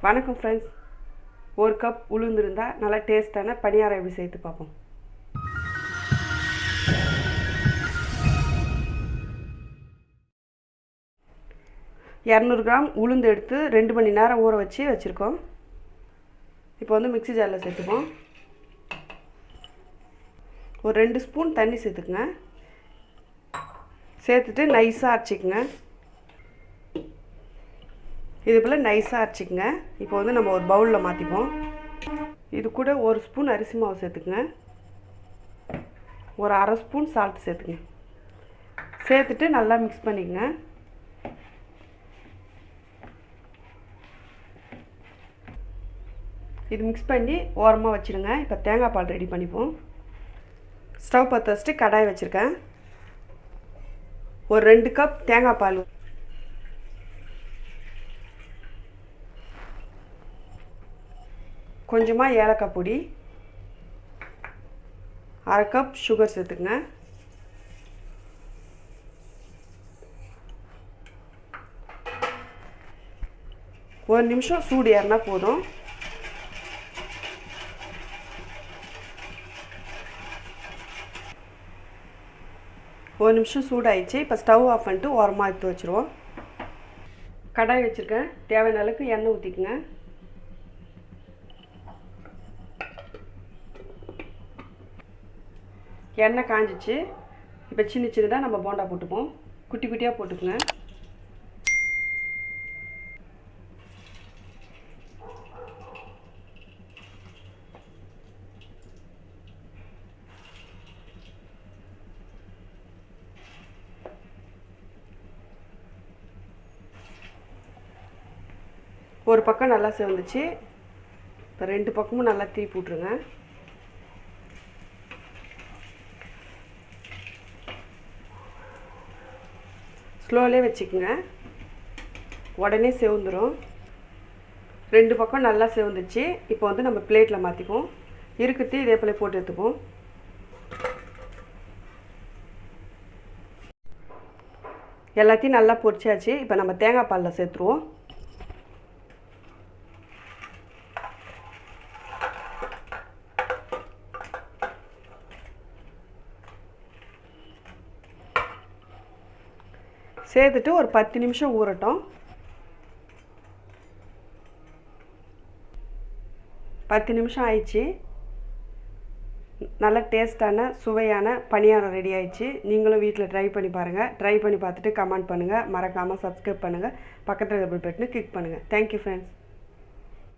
வணக்கம் ஃப்ரெண்ட்ஸ். ஒரு கப் உளுந்து இருந்தால் நல்லா டேஸ்ட்டான பணியாரம் எப்படி செய்து பார்ப்போம். இரநூறு கிராம் உளுந்து எடுத்து 2 மணி நேரம் ஊற வச்சுருக்கோம். இப்போ மிக்ஸி ஜாரில் சேர்த்துப்போம். ஒரு 2 ஸ்பூன் தண்ணி சேர்த்துக்குங்க. சேர்த்துட்டு நைஸாக அரைச்சிக்குங்க. இது போல் நைஸாக அரைச்சிக்குங்க. இப்போ நம்ம ஒரு பவுலில் மாற்றிப்போம். இது கூட 1 ஸ்பூன் அரிசி மாவு சேர்த்துக்குங்க. ஒரு அரை ஸ்பூன் சால்ட் சேர்த்துக்குங்க. சேர்த்துட்டு நல்லா மிக்ஸ் பண்ணிக்கங்க. இது மிக்ஸ் பண்ணி ஓரமாக வச்சுடுங்க. இப்போ தேங்காய் பால் ரெடி பண்ணிப்போம். ஸ்டவ் பற்ற வச்சுட்டு கடாய் வச்சுருக்கேன். ஒரு 2 கப் தேங்காய் பால், கொஞ்சமாக ஏலக்காய் பொடி, அரை கப் சுகர் சேர்த்துக்குங்க. ஒரு நிமிஷம் சூடு ஏறினா போதும். ஒரு நிமிஷம் சூடாயிடுச்சு. இப்போ ஸ்டவ் ஆஃப் பண்ணிட்டு ஓரமாக எடுத்து வச்சுருவோம். கடாய் வச்சுருக்கேன். தேவையான அளவுக்கு எண்ணெய் ஊற்றிக்குங்க. எண்ணெய் காஞ்சிச்சு. இப்போ சின்னதாக நம்ம போண்டா போட்டுப்போம். குட்டி குட்டியாக போட்டுக்குங்க. ஒரு பக்கம் நல்லா செவந்துச்சு. இப்போ 2 பக்கமும் நல்லா தீ போட்டுருங்க. ஸ்லோலே வச்சுக்கோங்க, உடனே செவந்துடும். 2 பக்கம் நல்லா செவந்துச்சு. இப்போ நம்ம பிளேட்டில் மாற்றிப்போம். இருக்கிறது இதே போல் போட்டு எடுத்துப்போம். எல்லாத்தையும் நல்லா பொரிச்சாச்சு. இப்போ நம்ம தேங்காய் பாலில் சேர்த்துருவோம். சேர்த்துட்டு ஒரு 10 நிமிஷம் ஊறட்டும். 10 நிமிஷம் ஆயிடுச்சு. நல்ல டேஸ்டான சுவையான பணியாரம் ரெடி ஆயிடுச்சு. நீங்களும் வீட்டில் ட்ரை பண்ணி பாருங்கள். ட்ரை பண்ணி பார்த்துட்டு கமெண்ட் பண்ணுங்கள். மறக்காமல் சப்ஸ்கிரைப் பண்ணுங்கள். பக்கத்தில் பெல் பட்டனை கிளிக் பண்ணுங்கள். Thank you friends.